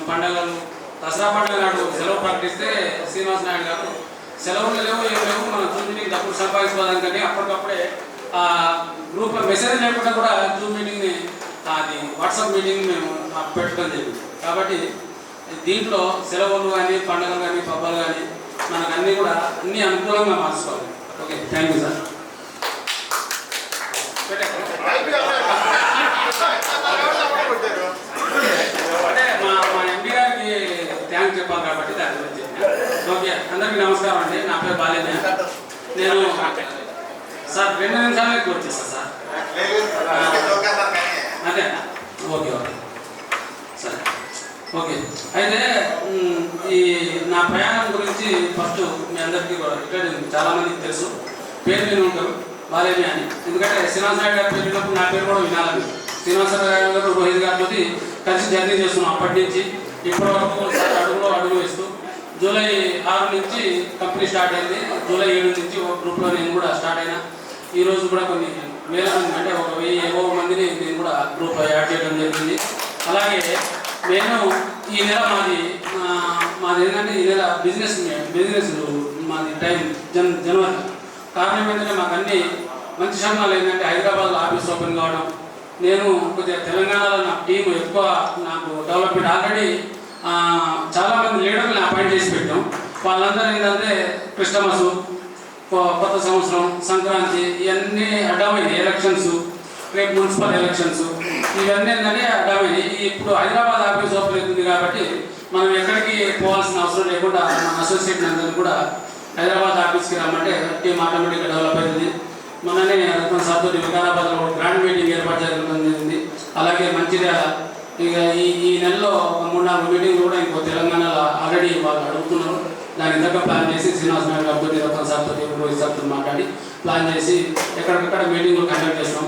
పండుగలు దసరా పండుగ నాడు సెలవు ప్రకటిస్తే శ్రీనివాస్ నాయుడు గారు సెలవులు లేవు ఏం లేవు మనం జూమ్ మీటింగ్ డబ్బులు సంపాదించుకోవడానికని అప్పటికప్పుడే గ్రూప్లో మెసేజ్ లేకుండా కూడా జూమ్ మీటింగ్ని అది వాట్సాప్ మీటింగ్ మేము పెట్టడం జరిగింది. కాబట్టి దీంట్లో సెలవులు కానీ పండుగలు కానీ పబ్బాలు కానీ మనకు అన్నీ కూడా అన్నీ అనుకూలంగా మార్చుకోవాలి. Okay, thank you sir. అంటే మా ఎంపీ గారికి థ్యాంక్స్ చెప్పాలి కాబట్టి దాని గురించి. ఓకే, అందరికీ నమస్కారం అండి. నా పేరు బాలేనే. నేను సార్ 2 నిమిషాలకి వచ్చేస్తా సార్. అదే ఓకే ఓకే సరే ఓకే. అయితే ఈ నా ప్రయాణం గురించి ఫస్ట్ మీ అందరికీ కూడా ఇక్కడ చాలామందికి తెలుసు, పేరు విని ఉంటారు బాలేనే అని. ఎందుకంటే శ్రీనివాస్ నాయుడు గారి పేరు విన్నప్పుడు నా పేరు కూడా వినాలని. శ్రీనివాస్ నాయుడు గారు రోహిత్ గారితో కలిసి జర్నీ చేస్తున్నాం. అప్పటి నుంచి ఇప్పటి వరకు అడుగులో వేస్తూ జూలై 6 నుంచి కంపెనీ స్టార్ట్ అయింది. జూలై 7 నుంచి ఒక గ్రూప్లో నేను కూడా స్టార్ట్ అయినా. ఈరోజు కూడా కొన్ని వేల మంది అంటే 1000 మందిని నేను కూడా గ్రూప్లో యాడ్ చేయడం జరిగింది. అలాగే నేను ఈ నెల మాది ఏంటంటే ఈ నెల బిజినెస్ మాది టైం జనవరి. కారణం ఏంటంటే మాకు అన్ని మంచి సమయాలు ఏంటంటే హైదరాబాద్లో ఆఫీస్ ఓపెన్ కావడం, నేను కొద్దిగా తెలంగాణలో నా టీం ఎక్కువ నాకు డెవలప్మెంట్ ఆల్రెడీ చాలామంది లీడర్ని అపాయింట్ చేసి పెట్టాం. వాళ్ళందరూ ఏంటంటే క్రిస్టమస్, కొత్త సంవత్సరం, సంక్రాంతి ఇవన్నీ అడ్డమైంది. ఎలక్షన్స్, రేపు మున్సిపల్ ఎలక్షన్స్ ఇవన్నీ ఏంటంటే అడ్డమైంది. ఇప్పుడు హైదరాబాద్ ఆఫీస్ ఓపెన్ అవుతుంది కాబట్టి మనం ఎక్కడికి పోవాల్సిన అవసరం లేకుండా మన అసోసియేట్ అందరినీ కూడా హైదరాబాద్ ఆఫీస్కి రమ్మంటే టీం ఆటోమేటిక్గా డెవలప్ అవుతుంది. మననే రత్న సార్తో వికారాబాద్లో గ్రాండ్ మీటింగ్ ఏర్పాటు చేయడం జరిగింది. అలాగే మంచిర్యాల ఇక ఈ నెలలో 3-4 మీటింగ్లు కూడా ఇంకో తెలంగాణలో ఆల్రెడీ వాళ్ళు అడుగుతున్నారు. దాని దగ్గర ప్లాన్ చేసి శ్రీనివాస్ నాయుడు గారితో రత్న సార్తో రోహిత్ సార్తో మాట్లాడి ప్లాన్ చేసి ఎక్కడికక్కడ మీటింగ్లు కండక్ట్ చేస్తాం.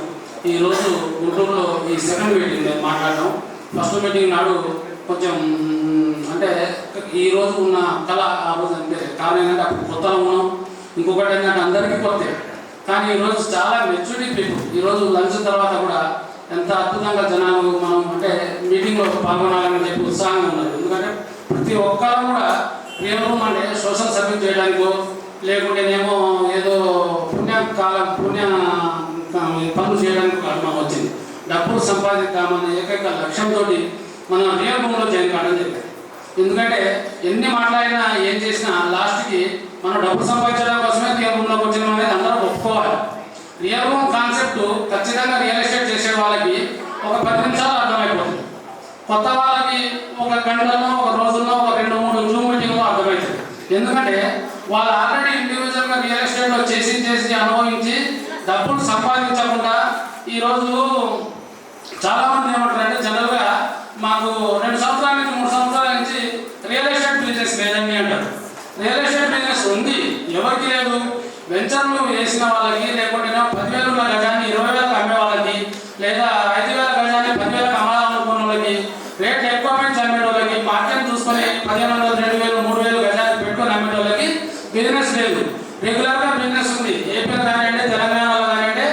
ఈరోజు గుంటూరులో ఈ సెకండ్ మీటింగ్ నేను మాట్లాడడం. ఫస్ట్ మీటింగ్ నాడు కొంచెం అంటే ఈరోజు ఉన్న కళ ఆ రోజు అంటే కారణం ఏంటంటే అప్పుడు కొత్తగా ఉన్నాం. ఇంకొకటి ఏంటంటే అందరికీ కొత్త, కానీ ఈరోజు చాలా మెచ్యూరిటీ పీపుల్. ఈరోజు లంచ్ తర్వాత కూడా ఎంత అద్భుతంగా జనాలు మనం అంటే మీటింగ్లో పాల్గొనాలని చెప్పి ఉత్సాహంగా ఉన్నారు. ఎందుకంటే ప్రతి ఒక్కరు కూడా కేవలం అంటే సోషల్ సర్వీస్ చేయడానికో లేకుంటేనేమో ఏదో పుణ్య పనులు చేయడానికి కారణం వచ్చింది. డబ్బులు సంపాదిద్దామనే ఏకైక లక్ష్యంతో మనం రియల్ రూమ్లో జాయిన్ కావడం జరిగింది. ఎందుకంటే ఎన్ని మాట్లాడినా ఏం చేసినా లాస్ట్కి మనం డబ్బులు సంపాదించడం కోసమే రియల్ రూమ్లోకి వచ్చినాం అనేది అందరూ ఒప్పుకోవాలి. రియల్ రూమ్ కాన్సెప్ట్ ఖచ్చితంగా రియల్ ఎస్టేట్ చేసే వాళ్ళకి ఒక 10 నిమిషాలు అర్థమైపోతుంది. కొత్త వాళ్ళకి ఒక గంటలో, ఒక రోజుల్లో, ఒక 2-3 జూమ్ మీటింగ్లో అర్థమవుతుంది. ఎందుకంటే వాళ్ళు ఆల్రెడీ ఇండివిజువల్గా రియల్ ఎస్టేట్లో చేసి అనుభవించి డబ్బులు సంపాదించకుండా ఈరోజు చాలామంది ఏమంటారంటే జనరల్గా మాకు 2 సంవత్సరాల నుంచి 3 సంవత్సరాల నుంచి రియల్ ఎస్టేట్ బిజినెస్ లేదని అంటారు. రియల్ ఎస్టేట్ బిజినెస్ ఉంది, ఎవరికి లేదు. వెంచర్లు వేసిన వాళ్ళకి, లేకుంటే 10,000 ఉన్న గజాన్ని 20,000 అమ్మే వాళ్ళకి, లేదా 5,000 గజాన్ని 10,000 అమ్మాలనుకున్న వాళ్ళకి, రేట్ ఎక్కువ పెంచి అమ్మే వాళ్ళకి, మార్కెట్ చూసుకొని 1,500, 2,000, 3,000 గజాన్ని పెట్టుకొని అమ్మే వాళ్ళకి బిజినెస్ లేదు. రెగ్యులర్గా బిజినెస్ ఉంది. ఏపీలో కానివ్వండి, తెలంగాణలో కానివ్వండి,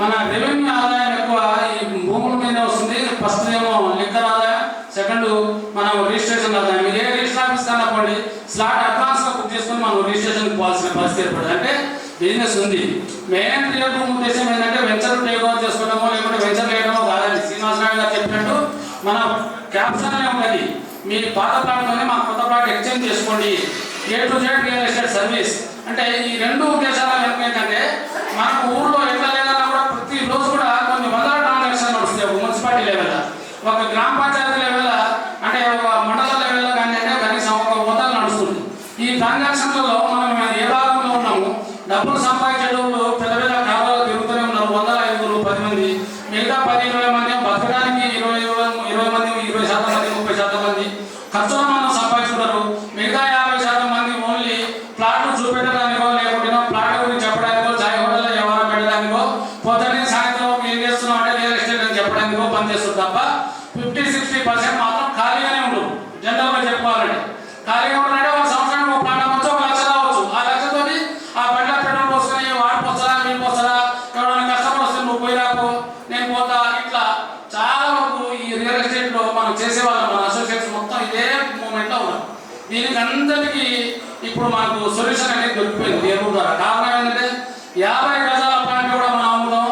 మన రెవెన్యూ ఆదాయం ఎక్కువ ఈ భూముల మీద వస్తుంది. ఫస్ట్ ఏమో లిక్కర్ ఆదాయం, సెకండ్ మనం రిజిస్ట్రేషన్ ఆదాయం. మీరు ఏ రిజిస్టర్ ఆఫీస్ కన్నప్పండి స్లాట్ అడ్వాన్స్గా బుక్ చేసుకొని మనం రిజిస్ట్రేషన్ పోవాల్సిన పరిస్థితి ఏర్పడింది. అంటే బిజినెస్ ఉంది. మెయిన్ రియల్ రూమ్ ఉద్దేశం ఏంటంటే వెంచర్ టేక్ ఓవర్ చేసుకోవడమో లేకుంటే వెంచర్ వేయడమో కాదండి. శ్రీనివాస్ నాయుడు గారు చెప్పినట్టు మన క్యాప్షన్లే ఉన్నది, మీ పాత ప్లాట్తోనే మా కొత్త ప్లాట్ ఎక్స్చేంజ్ చేసుకోండి. A to Z real estate service అంటే ఈ 2 ఉద్దేశాల వెనుక ఏంటంటే మనకు ఊళ్ళో ఎట్లా లేదన్నా కూడా ప్రతి రోజు కూడా కొన్ని వందల ట్రాన్సాక్షన్ నడుస్తాయి. ఒక మున్సిపాలిటీ లెవెల్, ఒక గ్రామ పంచాయతీ లెవెల్, అంటే ఒక మండల లెవెల్లో కానీ అంటే కనీసం ఒక మొత్తం నడుస్తుంది. ఈ ట్రాన్సాక్షన్లలో మనం ఏ భాగంలో ఉన్నాము, డబ్బులు సంపాదించేటప్పుడు పెద్ద పెద్ద కార్యాలు తిరుగుతూనే ఉన్నారు. 100, 500, 10 మంది, మిగతా 10-20 మంది బతకడానికి 20 మంది, 20% మంది, 30% మంది ఖర్చులో మనం సంపాదించుకుంటారు. మిగతా 50% మంది ఓన్లీ ప్లాట్లు చూపెట్టడానికో లేకుంటే ప్లాట్ గురించి చెప్పడానికో, చాయ్ హోటల్లో వ్యవహారం పెట్టడానికో, పొద్దున్నే సాయంత్రం ఏం చేస్తున్నాం అంటే రియల్ ఎస్టేట్ అని చెప్పడానికో పనిచేస్తుంది తప్ప 50-60% మాత్రం ఖాళీగానే ఉండదు. జనరల్గా చెప్పుకోవాలంటే ఖాళీగా ఉండాలంటే ఒక సంవత్సరానికి ఒక ప్లాట్ అవ్వచ్చు, 1 లక్ష రావచ్చు. ఆ లక్షతో ఆ బండ్ల పెట్రోల్ పోసుకొని వాడు పోస్తారా, మీరు పోస్తారా, ఎవరైనా కస్టమర్ వస్తే నువ్వు పోయి రాకు, నేను పోతా, ఇట్లా చాలా వరకు ఈ రియల్ ఎస్టేట్లో మనం చేసేవాళ్ళం. మన అసోసియేట్స్ మొత్తం ఇదే మూమెంట్లో ఉన్నాం. దీనికి అందరికీ ఇప్పుడు మనకు సొల్యూషన్ అనేది దొరికిపోయింది ఏర్పడ ద్వారా. కారణం ఏంటంటే 50 గజాల ప్లాంట్ కూడా మనం అమ్ముతాం,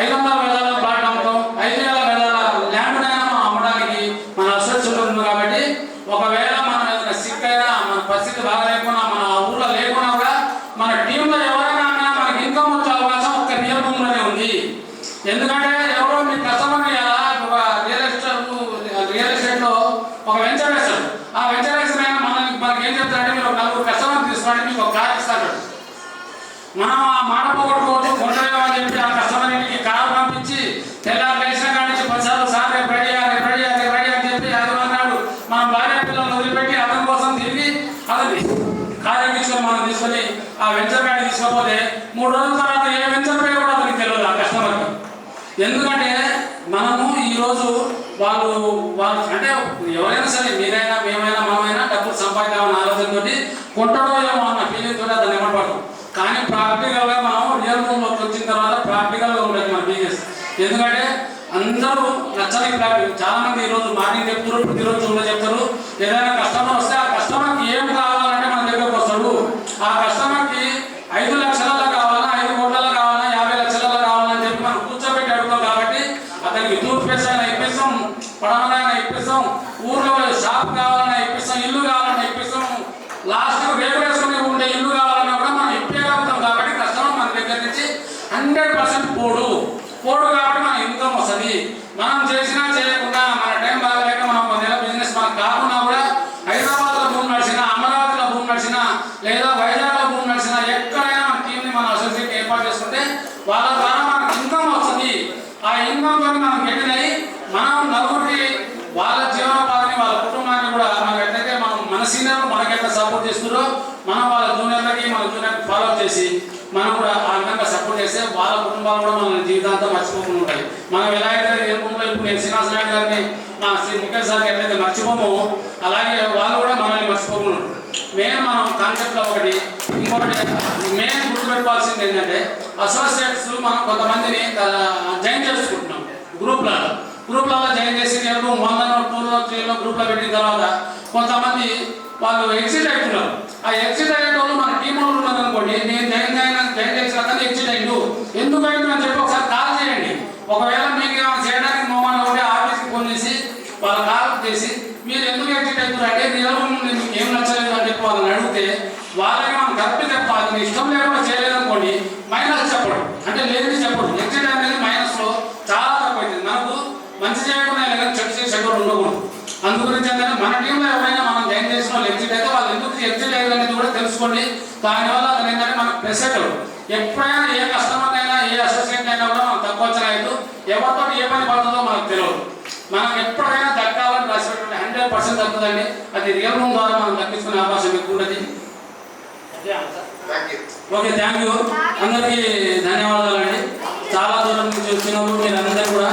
500 గజాల ప్లాంట్ అమ్ముతాం, 5,000 గజాల ల్యాండ్నైనా మనం అమ్మడానికి మన అసోసియేషన్ ఉంది. కాబట్టి ఒకవేళ మనం ఏదైనా సిక్ అయినా, మన పరిస్థితి బాగా లేకున్నా, మన ఊళ్ళో లేకున్నా కూడా మన టీంలో ఎవరైనా మనకి ఇన్కమ్ వచ్చే అవకాశం ఒక రియల్ భూమిలోనే ఉంది. ఎందుకంటే ఎవరో మీ కస్టమర్ రియల్ ఎస్టేట్లో ఒక వెంచర్ వేస్తాడు. ఆ వెంచర్ వేసిన మనకి ఏం చెప్తాడంటే మీరు 4 కస్టమర్ తీసుకోండి, మీకు ఒక కార్ ఇస్తాడు. మనం ఆ మాట పోగొట్టుకోవచ్చు, కొంటలేమని చెప్పి ఆ కస్టమర్ ఇంటికి కారు పంపించి తెల్లారు లేచిన కాడి నుంచి 10 సార్లు సార్ రేపు రెడీ అని చెప్పి అది అన్నాడు. మనం భార్య పిల్లలను వదిలిపెట్టి అతని కోసం తిరిగి అతని కారు ఎక్కించుకొని మనం తీసుకొని ఆ వెంచర్ కాడి తీసుకోకపోతే 3 రోజుల తర్వాత ఏ వెంచర్ పే కూడా అతనికి తెలియదు ఆ కస్టమర్కి. ఎందుకంటే మనము ఈరోజు వాళ్ళు అంటే ఎవరైనా సరే, మీరైనా మేమైనా మనమైనా డబ్బులు సంపాదించామన్న ఆలోచనతో కొంటడో ఏమో అన్న ఫీలింగ్ తోటి అతను ఏమంటారు. కానీ ప్రాక్టికల్గా మనం రియల్ రూమ్లోకి వచ్చిన తర్వాత ప్రాక్టికల్గా ఉండదు మన బిజినెస్. ఎందుకంటే అందరూ నచ్చని ప్లాన్. చాలా మంది ఈరోజు మార్నింగ్ చెప్తారు, ప్రతిరోజు కూడా చెప్తారు. ఏదైనా కస్టమర్ వస్తే ఆ కస్టమర్కి ఏం కావాలంటే మన దగ్గరకు వస్తాడు. ఆ కస్టమర్కి 5 లక్షలలో కావాలా, 5 కోట్లలో కావాలా, 50 లక్షలలో కావాలని చెప్పి మనం కూర్చోబెట్టి అడుగుతాం. కాబట్టి అతనికి టూత్ పేస్ట్ అయినా ఇప్పిస్తాం, పడవలైనా ఇప్పిస్తాం, ఊర్లో షాప్ కావాలన్నా ఇప్పిస్తాం, ఇల్లు కావాలన్నా ఇప్పిస్తాం, లాస్ట్కు రేపు వేసుకుని ఉండే ఇల్లు కావాలన్నా కూడా మనం ఇప్పేయగలుగుతాం. కాబట్టి కస్టమర్ మన దగ్గర నుంచి 100% పోడు కాబట్టి మన ఇన్కమ్ వస్తుంది. మనం చేసినా చేయకుండా మన టైం బాగలేక మనం 1 నెల బిజినెస్ మనకు కాకుండా కూడా హైదరాబాద్లో భూమి నడిచినా, అమరావతిలో భూమి నడిచినా, లేదా వైజాగ్లో భూమి నడిచినా, ఎక్కడైనా మన టీంని మన అసోసియేట్ ఏర్పాటు చేసుకుంటే వాళ్ళ ద్వారా మనకు ఇన్కమ్ వస్తుంది. ఆ ఇన్కమ్ తోటి మనం గెట్టినవి మనం నలుగురికి వాళ్ళ జీవనోపాధిని, వాళ్ళ కుటుంబాన్ని కూడా మనం ఎట్లయితే మన సీనియర్లు మనకెట్లా సపోర్ట్ చేస్తున్నారో మనం వాళ్ళ జూనియర్లకి మన జూనియర్కి ఫాలో చేసి మనం కూడా ఆ విధంగా సపోర్ట్ చేస్తే వాళ్ళ కుటుంబాలు కూడా మన జీవితాంతం మర్చిపోకుండా ఉంటాయి. మనం ఎలా అయితే ఇప్పుడు నేను శ్రీనివాస నాయుడు గారిని, మా శ్రీ ముఖేష్ సార్ని ఎట్లయితే మర్చిపోమో అలాగే వాళ్ళు కూడా మనల్ని మర్చిపోకుండా ఉంటారు. మనం కాన్సెప్ట్లో ఒకటి ఇంకొకటి మెయిన్ గుర్తుపెట్టుకోవాల్సింది ఏంటంటే అసోసియేట్స్ మనం కొంతమందిని జాయిన్ చేసుకుంటున్నాం గ్రూప్లలో జాయిన్ చేసి 1, 2, 3 గ్రూప్లో పెట్టిన తర్వాత కొంతమంది వాళ్ళు ఎగ్జిట్ అవుతున్నారు. ఆ ఎగ్జిట్ అయ్యే వాళ్ళు మన టీం వాళ్ళు ఉన్నారు అనుకోండి, నేను జాయిన్ చేసిన అతను ఎగ్జిట్ అయ్యిండు, ఎందుకు అయింది అని చెప్పి ఒకసారి కాల్ చేయండి. ఒకవేళ మీకు ఏమైనా చేయడానికి మొహమాటం ఉంటే ఆఫీస్కి ఫోన్ చేసి వాళ్ళు కాల్ చేసి మీరు ఎందుకు ఎగ్జిట్ అవుతున్నారు అంటే రియల్ నుండి మీకు ఏం నచ్చలేదు అని చెప్పి వాళ్ళని అడిగితే వాళ్ళకి మనం కరెక్ట్ చెప్పాలి. అది ఇష్టం లేకుండా చేయలేదు అనుకోండి, మైనస్ చెప్పడం అంటే లేదని చెప్పడం. ఎగ్జిట్ అనేది మైనస్లో చాలా తక్కువ అవుతుంది. మనకు మంచి చేయకుండా కానీ చెడు చేసి చెడు ఉండకూడదు. అందు గురించి ఏంటంటే మన టీంలో ఎవరైనా మనం జాయిన్ చేసిన వాళ్ళు ఎగ్జిట్ అయితే వాళ్ళు ఎందుకు ఎగ్జిట్ అయ్యారు అనేది కూడా తెలుసుకోండి. దానివల్ల అతను ఏంటంటే మనకు ప్రెస్ అవుతాడు. ఎప్పుడైనా ఏ కస్టమర్ అయినా ఏ అసోసియేట్ అయినా కూడా మనం తక్కువ వచ్చిన అయితే ఎవరితో ఏ పని పడుతుందో మనకు తెలియదు. మనం ఎప్పుడైనా దక్కాలని రాసిపెట్టుకుంటే 100% దక్కుతుందండి. అది రియల్ రూమ్ ద్వారా మనం దక్కించుకునే అవకాశం ఎక్కువ ఉంటుంది. Okay, thank you. అందరికీ ధన్యవాదాలండి. చాలా దూరం నుంచి వచ్చినప్పుడు మీరు అందరూ కూడా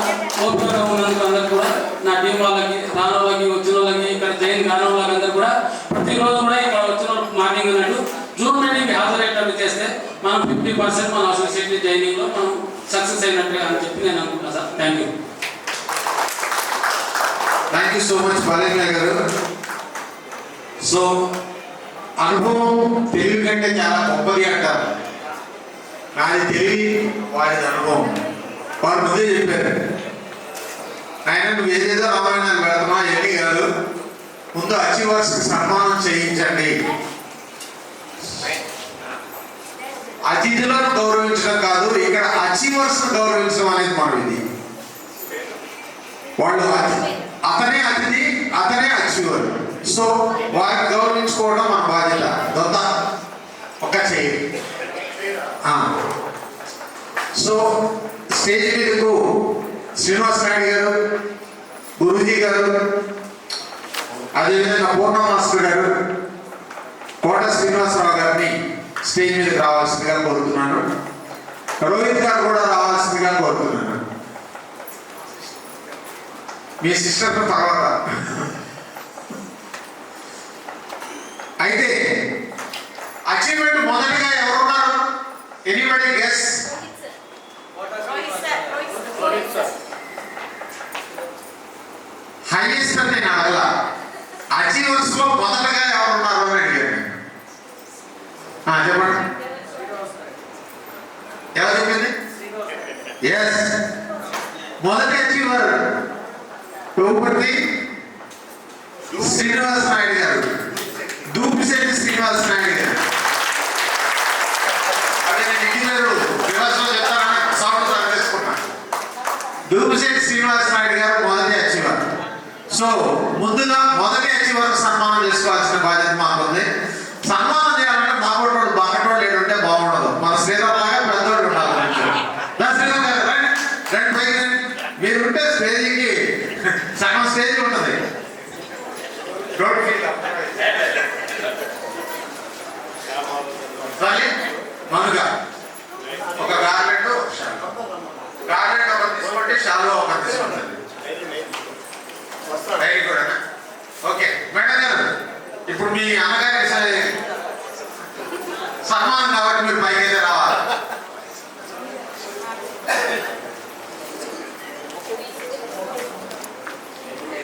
ఓపికగా ఉన్నందుకు అందరూ కూడా నా టీం వాళ్ళకి, రాని వాళ్ళకి, వచ్చిన వాళ్ళకి, ఇక్కడ జైన్ కాని వాళ్ళకి అందరూ కూడా ప్రతిరోజు కూడా ఇక్కడ వచ్చిన మార్నింగ్ ఉన్నట్టు జూమ్ మీటింగ్కి హాజరయ్యేటట్టు చేస్తే మనం 50% మన అసోసియేట్ జైనింగ్లో మనం సక్సెస్ అయినట్టుగా అని చెప్పి నేను అనుకుంటున్నాను sir. Thank you. Thank you so much Balendra గారు. సో అనుభవం తెలివి కంటే చాలా గొప్పది అంటారు. నాది తెలివి, వాడిది అనుభవం. వాడు ముందే చెప్పారు, ఆయన నువ్వు ఏదేదో రామాయణాలు పెడుతున్నావు అవన్నీ కాదు, ముందు అచీవర్స్కి సన్మానం చేయించండి. అతిథులను గౌరవించడం కాదు, ఇక్కడ అచీవర్స్ను గౌరవించడం అనేది మనం ఇది. వాళ్ళు అతనే అతిథి, అతనే అచీవర్. సో వారిని గౌరవించుకోవడం మన బాధ్యత. దొంత ఒక చేయి. సో స్టేజ్ మీదకు శ్రీనివాస నాయుడు గారు, గురూజీ గారు, అదేవిధంగా పూర్ణ మాస్టర్ గారు, కోట శ్రీనివాసరావు గారిని స్టేజ్ మీదకి రావాల్సిందిగా కోరుతున్నాను. రోహిత్ గారు కూడా రావాల్సిందిగా కోరుతున్నాను. మీ సిస్టర్ తర్వాత. అయితే అచీవ్మెంట్ మొదటిగా ఎవరున్నారు? Anybody guess? హైయెస్ట్ అని నేను అడగల, అచీవర్స్ లో మొదటగా ఎవరు ఉన్నారు అని అడిగాను నేను. చెప్పండి, ఎవరు చెప్పింది? ఎస్, మొదటి అచీవర్ టోపర్తి శ్రీనివాస్ నాయుడు గారు, దూపిశెట్టి శ్రీనివాస్ నాయుడు గారు. అదే నేను ఇంజనీర్ విలాసంలో చెప్తానని సౌండ్ తగ్గేసుకున్నా. దూపిశెట్టి శ్రీనివాస్ నాయుడు గారు మొదటి అచీవర్. సో ముందుగా మొదటి అచీవర్ సన్మానం చేసుకోవాల్సిన బాధ్యత మాకుంది. సన్మానం చేయాలంటే మాబోటోడు బాగటోడు లేడుంటే బాగుండదు. మన శ్రీరామ్ లాగా పెద్దోడు ఉండాలి. శ్రీరామ్ గారు రండి, రెండు పైకి మీరుంటే స్టేజీకి సగం స్టేజ్ ఉంటుంది. మనుగా ఒక గార్లెట్ ఒకటి తీసుకోండి, షాలో ఒకటి తీసుకోండి. వెరీ గుడ్ అన్న. ఓకే మేడం గారు, ఇప్పుడు మీ అన్నగారి సన్మానం కాబట్టి మీరు పైకి